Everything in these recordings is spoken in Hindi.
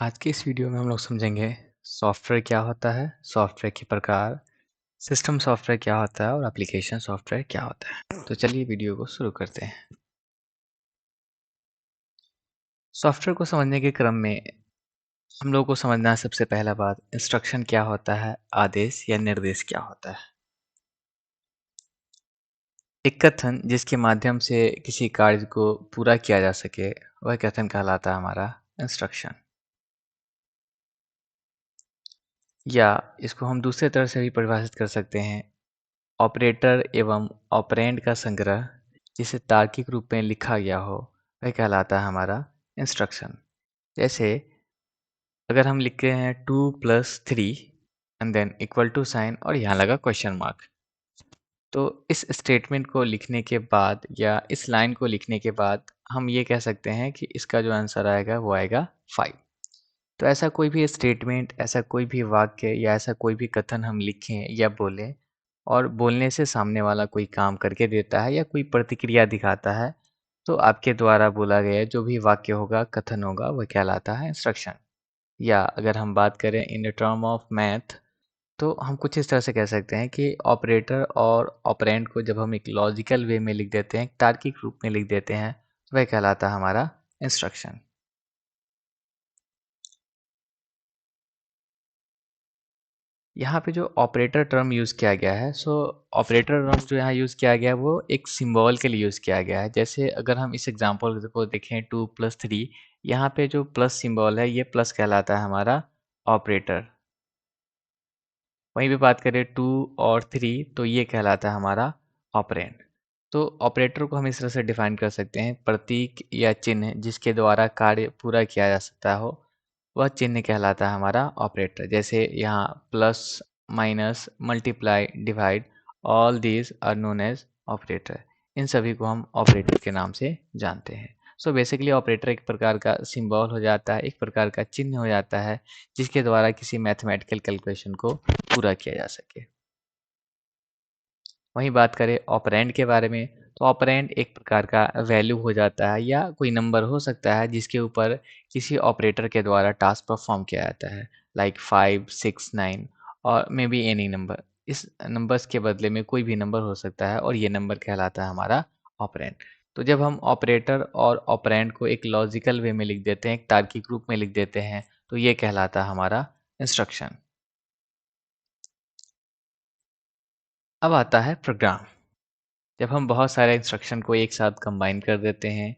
आज की इस वीडियो में हम लोग समझेंगे सॉफ्टवेयर क्या होता है, सॉफ्टवेयर के प्रकार, सिस्टम सॉफ्टवेयर क्या होता है और एप्लीकेशन सॉफ्टवेयर क्या होता है। तो चलिए वीडियो को शुरू करते हैं। सॉफ्टवेयर को समझने के क्रम में हम लोग को समझना है सबसे पहला बात इंस्ट्रक्शन क्या होता है, आदेश या निर्देश क्या होता है। एक कथन जिसके माध्यम से किसी कार्य को पूरा किया जा सके वह कथन कहलाता है हमारा इंस्ट्रक्शन। या इसको हम दूसरे तरह से भी परिभाषित कर सकते हैं, ऑपरेटर एवं ऑपरेंड का संग्रह जिसे तार्किक रूप में लिखा गया हो वह कहलाता है हमारा इंस्ट्रक्शन। जैसे अगर हम लिख रहे हैं 2+3 and then equal to sign और यहाँ लगा क्वेश्चन मार्क, तो इस स्टेटमेंट को लिखने के बाद या इस लाइन को लिखने के बाद हम ये कह सकते हैं कि इसका जो आंसर आएगा वो आएगा 5। तो ऐसा कोई भी स्टेटमेंट, ऐसा कोई भी वाक्य या ऐसा कोई भी कथन हम लिखें या बोलें और बोलने से सामने वाला कोई काम करके देता है या कोई प्रतिक्रिया दिखाता है, तो आपके द्वारा बोला गया जो भी वाक्य होगा, कथन होगा, वह कहलाता है इंस्ट्रक्शन। या अगर हम बात करें in the term of math, तो हम कुछ इस तरह से कह सकते हैं कि ऑपरेटर और ऑपरेंड को जब हम एक लॉजिकल वे में लिख देते हैं, एक तार्किक रूप में लिख देते हैं, तो वह कहलाता है हमारा इंस्ट्रक्शन। यहाँ पे जो ऑपरेटर टर्म यूज़ किया गया है, सो ऑपरेटर टर्म जो यहाँ यूज़ किया गया है वो एक सिंबल के लिए यूज़ किया गया है। जैसे अगर हम इस एग्जांपल को देखें 2+3, यहाँ पे जो प्लस सिंबल है ये प्लस कहलाता है हमारा ऑपरेटर। वहीं पे बात करें 2 और 3 तो ये कहलाता है हमारा ऑपरेंड। तो ऑपरेटर को हम इस तरह से डिफाइन कर सकते हैं, प्रतीक या चिन्ह जिसके द्वारा कार्य पूरा किया जा सकता हो वह चिन्ह कहलाता है हमारा ऑपरेटर। जैसे यहाँ plus, minus, multiply, divide, all these are known as operator. इन सभी को हम ऑपरेटर के नाम से जानते हैं। सो बेसिकली ऑपरेटर एक प्रकार का सिंबल हो जाता है, एक प्रकार का चिन्ह हो जाता है जिसके द्वारा किसी मैथमेटिकल कैलकुलेशन को पूरा किया जा सके। वहीं बात करें ऑपरेंड के बारे में, तो ऑपरेंड एक प्रकार का वैल्यू हो जाता है या कोई नंबर हो सकता है जिसके ऊपर किसी ऑपरेटर के द्वारा टास्क परफॉर्म किया जाता है, लाइक 5, 6, 9 और मे बी एनी नंबर। इस नंबर्स के बदले में कोई भी नंबर हो सकता है और ये नंबर कहलाता है हमारा ऑपरेंड। तो जब हम ऑपरेटर और ऑपरेंड को एक लॉजिकल वे में लिख देते हैं, एक तार्किक रूप में लिख देते हैं, तो ये कहलाता है हमारा इंस्ट्रक्शन। अब आता है प्रोग्राम। जब हम बहुत सारे इंस्ट्रक्शन को एक साथ कंबाइन कर देते हैं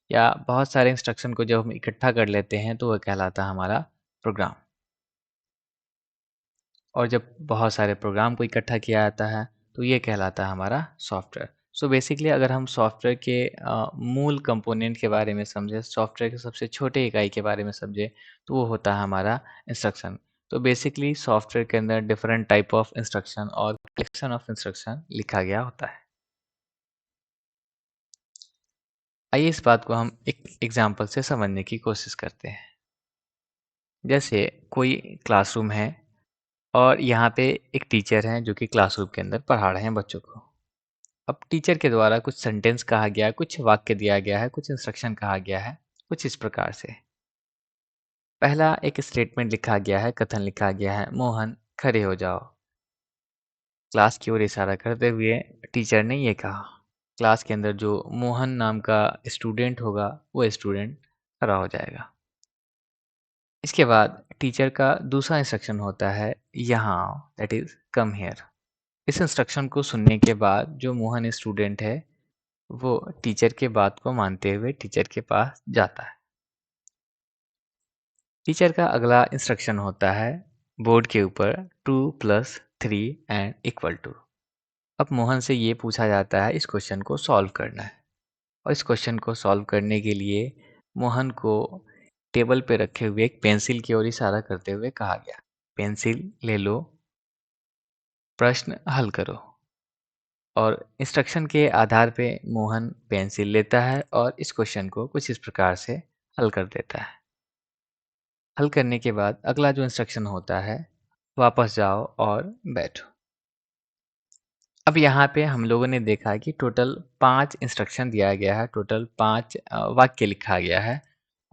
या बहुत सारे इंस्ट्रक्शन को जब हम इकट्ठा कर लेते हैं तो वह कहलाता है हमारा प्रोग्राम। और जब बहुत सारे प्रोग्राम को इकट्ठा किया जाता है तो ये कहलाता है हमारा सॉफ्टवेयर। सो बेसिकली अगर हम सॉफ्टवेयर के मूल कंपोनेंट के बारे में समझें, सॉफ्टवेयर के सबसे छोटे इकाई के बारे में समझें, तो वो होता है हमारा इंस्ट्रक्शन। तो बेसिकली सॉफ्टवेयर के अंदर डिफरेंट टाइप ऑफ इंस्ट्रक्शन और कलेक्शन ऑफ इंस्ट्रक्शन लिखा गया होता है। आइए इस बात को हम एक एग्जाम्पल से समझने की कोशिश करते हैं। जैसे कोई क्लासरूम है और यहाँ पे एक टीचर हैं जो कि क्लासरूम के अंदर पढ़ा रहे हैं बच्चों को। अब टीचर के द्वारा कुछ सेंटेंस कहा गया है, कुछ वाक्य दिया गया है, कुछ इंस्ट्रक्शन कहा गया है, कुछ इस प्रकार से। पहला एक स्टेटमेंट लिखा गया है, कथन लिखा गया है, मोहन खड़े हो जाओ। क्लास की ओर इशारा करते हुए टीचर ने ये कहा। क्लास के अंदर जो मोहन नाम का स्टूडेंट होगा वो स्टूडेंट खड़ा हो जाएगा। इसके बाद टीचर का दूसरा इंस्ट्रक्शन होता है यहाँ आओ, दैट इज कम हियर। इस इंस्ट्रक्शन को सुनने के बाद जो मोहन स्टूडेंट है वो टीचर के बात को मानते हुए टीचर के पास जाता है। टीचर का अगला इंस्ट्रक्शन होता है बोर्ड के ऊपर 2+3 एंड इक्वल टू। अब मोहन से ये पूछा जाता है इस क्वेश्चन को सॉल्व करना है और इस क्वेश्चन को सॉल्व करने के लिए मोहन को टेबल पे रखे हुए एक पेंसिल की ओर इशारा करते हुए कहा गया, पेंसिल ले लो, प्रश्न हल करो। और इंस्ट्रक्शन के आधार पे मोहन पेंसिल लेता है और इस क्वेश्चन को कुछ इस प्रकार से हल कर देता है। हल करने के बाद अगला जो इंस्ट्रक्शन होता है, वापस जाओ और बैठो। अब यहाँ पे हम लोगों ने देखा है कि टोटल 5 इंस्ट्रक्शन दिया गया है, टोटल 5 वाक्य लिखा गया है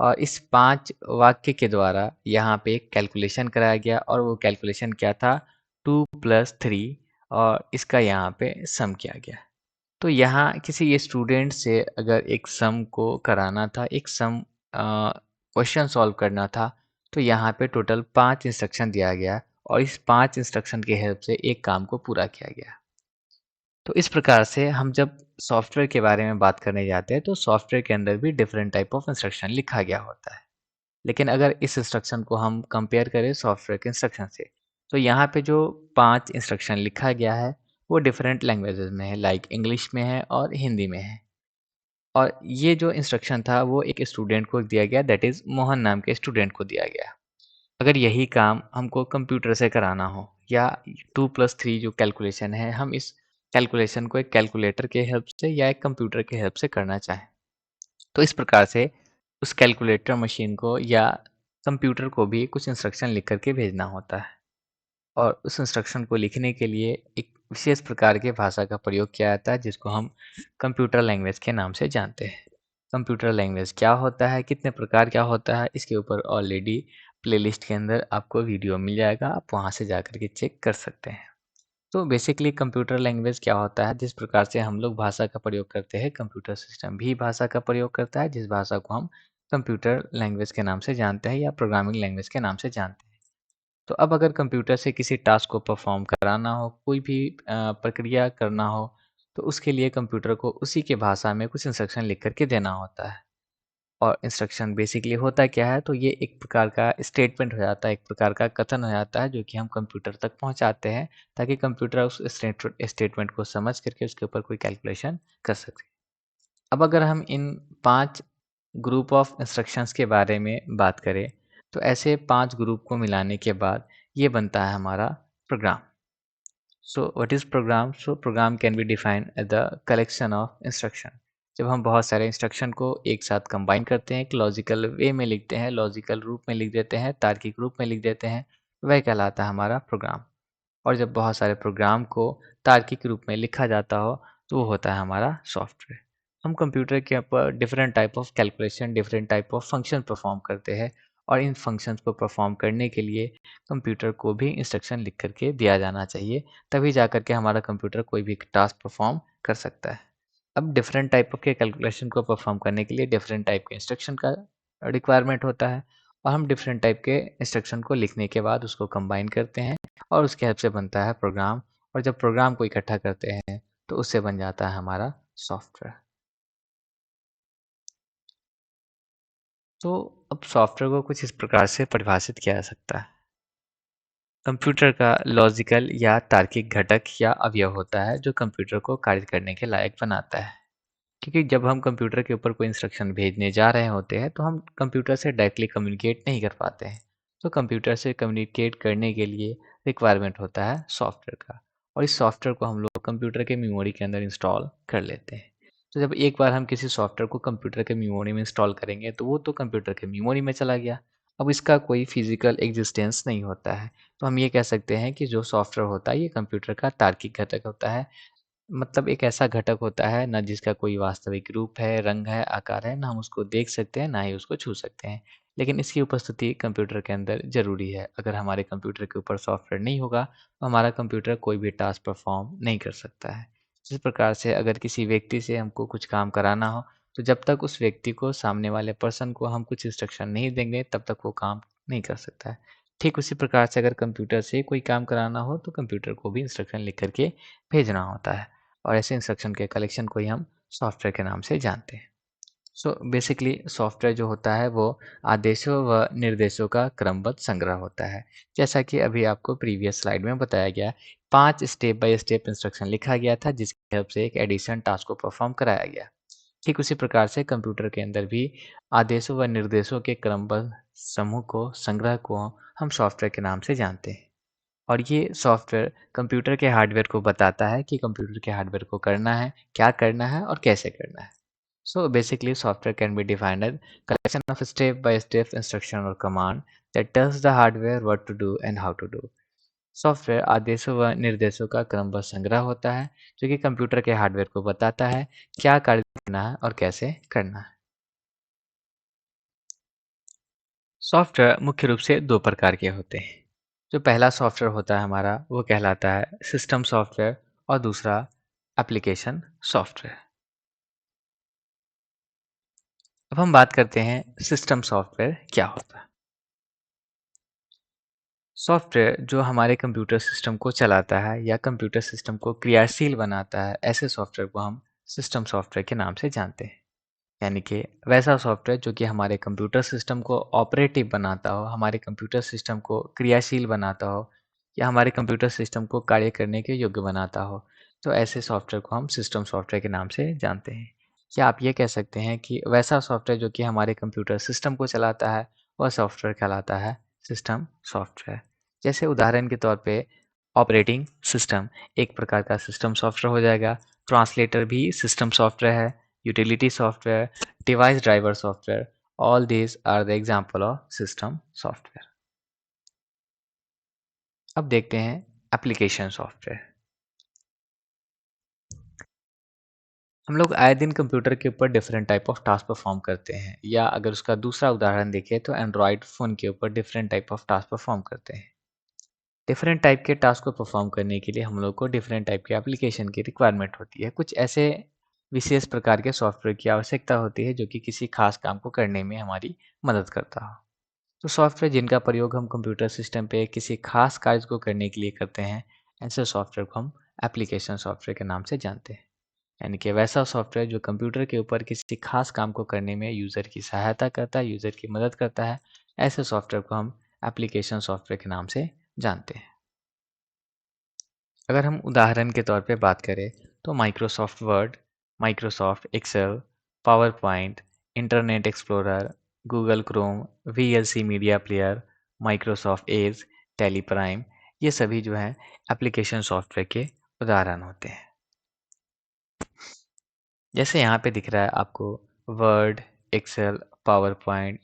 और इस 5 वाक्य के द्वारा यहाँ पे एक कैलकुलेशन कराया गया और वो कैलकुलेशन क्या था 2 + 3 और इसका यहाँ पे सम किया गया। तो यहाँ किसी स्टूडेंट से अगर एक सम को कराना था, एक सम क्वेश्चन सॉल्व करना था, तो यहाँ पे टोटल 5 इंस्ट्रक्शन दिया गया और इस 5 इंस्ट्रक्शन की हेल्प से एक काम को पूरा किया गया। तो इस प्रकार से हम जब सॉफ्टवेयर के बारे में बात करने जाते हैं तो सॉफ्टवेयर के अंदर भी डिफरेंट टाइप ऑफ इंस्ट्रक्शन लिखा गया होता है। लेकिन अगर इस इंस्ट्रक्शन को हम कंपेयर करें सॉफ्टवेयर के इंस्ट्रक्शन से, तो यहाँ पे जो 5 इंस्ट्रक्शन लिखा गया है वो डिफरेंट लैंग्वेजेस में है, लाइक इंग्लिश में है और हिंदी में है। और ये जो इंस्ट्रक्शन था वो एक स्टूडेंट को दिया गया, दैट इज़ मोहन नाम के स्टूडेंट को दिया गया। अगर यही काम हमको कंप्यूटर से कराना हो या 2 + 3 जो कैलकुलेशन है, हम इस कैलकुलेशन को एक कैलकुलेटर के हेल्प से या एक कंप्यूटर के हेल्प से करना चाहें, तो इस प्रकार से उस कैलकुलेटर मशीन को या कंप्यूटर को भी कुछ इंस्ट्रक्शन लिख कर के भेजना होता है। और उस इंस्ट्रक्शन को लिखने के लिए एक विशेष प्रकार के भाषा का प्रयोग किया जाता है जिसको हम कंप्यूटर लैंग्वेज के नाम से जानते हैं। कंप्यूटर लैंग्वेज क्या होता है, कितने प्रकार क्या होता है, इसके ऊपर ऑलरेडी प्लेलिस्ट के अंदर आपको वीडियो मिल जाएगा, आप वहाँ से जाकर के चेक कर सकते हैं। तो बेसिकली कंप्यूटर लैंग्वेज क्या होता है, जिस प्रकार से हम लोग भाषा का प्रयोग करते हैं, कंप्यूटर सिस्टम भी भाषा का प्रयोग करता है, जिस भाषा को हम कंप्यूटर लैंग्वेज के नाम से जानते हैं या प्रोग्रामिंग लैंग्वेज के नाम से जानते हैं। तो अब अगर कंप्यूटर से किसी टास्क को परफॉर्म कराना हो, कोई भी प्रक्रिया करना हो, तो उसके लिए कंप्यूटर को उसी के भाषा में कुछ इंस्ट्रक्शन लिख कर के देना होता है। और इंस्ट्रक्शन बेसिकली होता क्या है, तो ये एक प्रकार का स्टेटमेंट हो जाता है, एक प्रकार का कथन हो जाता है जो कि हम कंप्यूटर तक पहुंचाते हैं ताकि कंप्यूटर उस स्टेटमेंट को समझ करके उसके ऊपर कोई कैलकुलेशन कर सके। अब अगर हम इन 5 ग्रुप ऑफ इंस्ट्रक्शंस के बारे में बात करें, तो ऐसे 5 ग्रुप को मिलाने के बाद ये बनता है हमारा program. So what is program? So program can be defined as the collection of instruction. जब हम बहुत सारे इंस्ट्रक्शन को एक साथ कंबाइन करते हैं, एक लॉजिकल वे में लिखते हैं, लॉजिकल रूप में लिख देते हैं, तार्किक रूप में लिख देते हैं, वह कहलाता है हमारा प्रोग्राम। और जब बहुत सारे प्रोग्राम को तार्किक रूप में लिखा जाता हो तो वो होता है हमारा सॉफ्टवेयर। हम कंप्यूटर के ऊपर different type of calculation, different type of function perform करते हैं और इन फंक्शंस को परफॉर्म करने के लिए कंप्यूटर को भी इंस्ट्रक्शन लिख करके दिया जाना चाहिए, तभी जा कर के हमारा कंप्यूटर कोई भी टास्क परफॉर्म कर सकता है। अब डिफरेंट टाइप के कैलकुलेशन को परफॉर्म करने के लिए डिफरेंट टाइप के इंस्ट्रक्शन का रिक्वायरमेंट होता है और हम डिफरेंट टाइप के इंस्ट्रक्शन को लिखने के बाद उसको कंबाइन करते हैं और उसके हेल्प से बनता है प्रोग्राम। और जब प्रोग्राम को इकट्ठा करते हैं तो उससे बन जाता है हमारा सॉफ्टवेयर। तो अब सॉफ्टवेयर को कुछ इस प्रकार से परिभाषित किया जा सकता है। कंप्यूटर का लॉजिकल या तार्किक घटक या अवयव होता है जो कंप्यूटर को कार्य करने के लायक बनाता है। क्योंकि जब हम कंप्यूटर के ऊपर कोई इंस्ट्रक्शन भेजने जा रहे होते हैं तो हम कंप्यूटर से डायरेक्टली कम्युनिकेट नहीं कर पाते हैं। तो कंप्यूटर से कम्युनिकेट करने के लिए रिक्वायरमेंट होता है सॉफ्टवेयर का, और इस सॉफ्टवेयर को हम लोग कंप्यूटर के मेमोरी के अंदर इंस्टॉल कर लेते हैं। तो जब एक बार हम किसी सॉफ्टवेयर को कंप्यूटर के मेमोरी में इंस्टॉल करेंगे तो वो तो कंप्यूटर के मेमोरी में चला गया। अब इसका कोई फिजिकल एग्जिस्टेंस नहीं होता है। तो हम ये कह सकते हैं कि जो सॉफ्टवेयर होता है ये कंप्यूटर का तार्किक घटक होता है। मतलब एक ऐसा घटक होता है ना जिसका कोई वास्तविक रूप है, रंग है, आकार है, ना हम उसको देख सकते हैं, ना ही उसको छू सकते हैं। लेकिन इसकी उपस्थिति कंप्यूटर के अंदर ज़रूरी है। अगर हमारे कंप्यूटर के ऊपर सॉफ्टवेयर नहीं होगा, तो हमारा कंप्यूटर कोई भी टास्क परफ़ॉर्म नहीं कर सकता है। जिस प्रकार से अगर किसी व्यक्ति से हमको कुछ काम कराना हो, तो जब तक उस व्यक्ति को, सामने वाले पर्सन को हम कुछ इंस्ट्रक्शन नहीं देंगे, तब तक वो काम नहीं कर सकता है। ठीक उसी प्रकार से अगर कंप्यूटर से कोई काम कराना हो, तो कंप्यूटर को भी इंस्ट्रक्शन लिख कर के भेजना होता है। और ऐसे इंस्ट्रक्शन के कलेक्शन को ही हम सॉफ्टवेयर के नाम से जानते हैं। सो बेसिकली सॉफ्टवेयर जो होता है वो आदेशों व निर्देशों का क्रमबद्ध संग्रह होता है। जैसा कि अभी आपको प्रीवियस स्लाइड में बताया गया, 5 स्टेप बाय स्टेप इंस्ट्रक्शन लिखा गया था जिसकी हेल्प से एक एडिशन टास्क को परफॉर्म कराया गया। ठीक उसी प्रकार से कंप्यूटर के अंदर भी आदेशों व निर्देशों के क्रमबद्ध समूह को, संग्रह को हम सॉफ्टवेयर के नाम से जानते हैं। और ये सॉफ्टवेयर कंप्यूटर के हार्डवेयर को बताता है कि कंप्यूटर के हार्डवेयर को करना है, क्या करना है और कैसे करना है। So basically software can be defined as collection of step by step instruction or command that tells the hardware what to do and how to do. Software आदेशों व निर्देशों का क्रमबद्ध संग्रह होता है जो कि कंप्यूटर के हार्डवेयर को बताता है क्या कार्य करना है और कैसे करना है। सॉफ्टवेयर मुख्य रूप से दो प्रकार के होते हैं। जो पहला सॉफ्टवेयर होता है हमारा वो कहलाता है सिस्टम सॉफ्टवेयर और दूसरा एप्लीकेशन सॉफ्टवेयर। अब हम बात करते हैं सिस्टम सॉफ्टवेयर क्या होता है। सॉफ्टवेयर जो हमारे कंप्यूटर सिस्टम को चलाता है या कंप्यूटर सिस्टम को क्रियाशील बनाता है, ऐसे सॉफ्टवेयर को हम सिस्टम सॉफ्टवेयर के नाम से जानते हैं। यानी कि वैसा सॉफ्टवेयर जो कि हमारे कंप्यूटर सिस्टम को ऑपरेटिव बनाता हो, हमारे कंप्यूटर सिस्टम को क्रियाशील बनाता हो या हमारे कंप्यूटर सिस्टम को कार्य करने के योग्य बनाता हो, तो ऐसे सॉफ्टवेयर को हम सिस्टम सॉफ्टवेयर के नाम से जानते हैं। क्या आप ये कह सकते हैं कि वैसा सॉफ्टवेयर जो कि हमारे कंप्यूटर सिस्टम को चलाता है, वह सॉफ्टवेयर कहलाता है सिस्टम सॉफ्टवेयर। जैसे उदाहरण के तौर पे ऑपरेटिंग सिस्टम एक प्रकार का सिस्टम सॉफ्टवेयर हो जाएगा, ट्रांसलेटर भी सिस्टम सॉफ्टवेयर है, utility software, device driver software, all these are the example of system software। अब देखते हैं एप्लीकेशन सॉफ्टवेयर। हम लोग आए दिन कंप्यूटर के ऊपर different type of task perform करते हैं, या अगर उसका दूसरा उदाहरण देखें तो एंड्रॉयड फ़ोन के ऊपर different type of task perform करते हैं। डिफरेंट टाइप के टास्क को परफॉर्म करने के लिए हम लोग को डिफरेंट टाइप के एप्लीकेशन की रिक्वायरमेंट होती है। कुछ ऐसे विशेष प्रकार के सॉफ्टवेयर की आवश्यकता होती है जो कि किसी खास काम को करने में हमारी मदद करता हो। तो सॉफ्टवेयर जिनका प्रयोग हम कंप्यूटर सिस्टम पे किसी खास कार्य को करने के लिए करते हैं, ऐसे सॉफ्टवेयर को हम एप्लीकेशन सॉफ्टवेयर के नाम से जानते हैं। यानी कि वैसा सॉफ्टवेयर जो कंप्यूटर के ऊपर किसी खास काम को करने में यूज़र की सहायता करता है, यूज़र की मदद करता है, ऐसे सॉफ्टवेयर को हम एप्लीकेशन सॉफ्टवेयर के नाम से जानते हैं। अगर हम उदाहरण के तौर पे बात करें तो Microsoft Word, Microsoft Excel, PowerPoint, Internet Explorer, Google Chrome, VLC Media Player, Microsoft Edge, Tally Prime, ये सभी जो हैं एप्लीकेशन सॉफ्टवेयर के उदाहरण होते हैं। जैसे यहाँ पे दिख रहा है आपको Word, Excel, PowerPoint,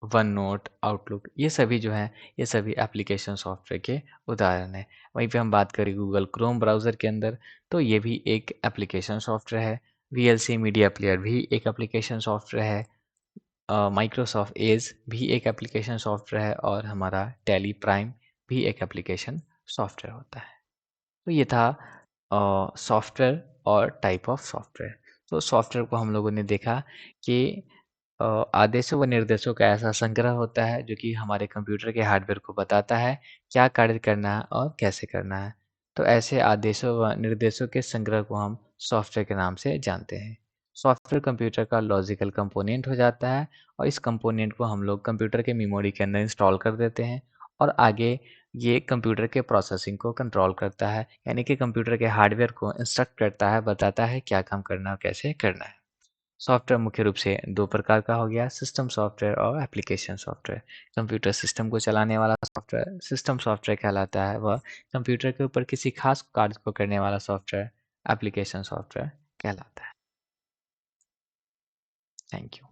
OneNote, Outlook, ये सभी जो हैं ये सभी एप्लीकेशन सॉफ्टवेयर के उदाहरण हैं। वहीं पे हम बात करें गूगल क्रोम ब्राउज़र के अंदर तो ये भी एक एप्लीकेशन सॉफ्टवेयर है। वीएलसी मीडिया प्लेयर भी एक एप्लीकेशन सॉफ्टवेयर है। माइक्रोसॉफ्ट एज भी एक एप्लीकेशन सॉफ्टवेयर है और हमारा टेली प्राइम भी एक एप्लीकेशन सॉफ्टवेयर होता है। तो ये था सॉफ्टवेयर और टाइप ऑफ सॉफ्टवेयर। तो सॉफ्टवेयर को हम लोगों ने देखा कि आदेशों व निर्देशों का ऐसा संग्रह होता है जो कि हमारे कंप्यूटर के हार्डवेयर को बताता है क्या कार्य करना है और कैसे करना है। तो ऐसे आदेशों व निर्देशों के संग्रह को हम सॉफ्टवेयर के नाम से जानते हैं। सॉफ्टवेयर कंप्यूटर का लॉजिकल कंपोनेंट हो जाता है और इस कंपोनेंट को हम लोग कंप्यूटर के मेमोरी के अंदर इंस्टॉल कर देते हैं और आगे ये कंप्यूटर के प्रोसेसिंग को कंट्रोल करता है, यानी कि कंप्यूटर के हार्डवेयर को इंस्ट्रक्ट करता है, बताता है क्या काम करना है और कैसे करना है। सॉफ्टवेयर मुख्य रूप से दो प्रकार का हो गया, सिस्टम सॉफ्टवेयर और एप्लीकेशन सॉफ्टवेयर। कंप्यूटर सिस्टम को चलाने वाला सॉफ्टवेयर सिस्टम सॉफ्टवेयर कहलाता है, वह कंप्यूटर के ऊपर किसी खास कार्य को करने वाला सॉफ्टवेयर एप्लीकेशन सॉफ्टवेयर कहलाता है। Thank you.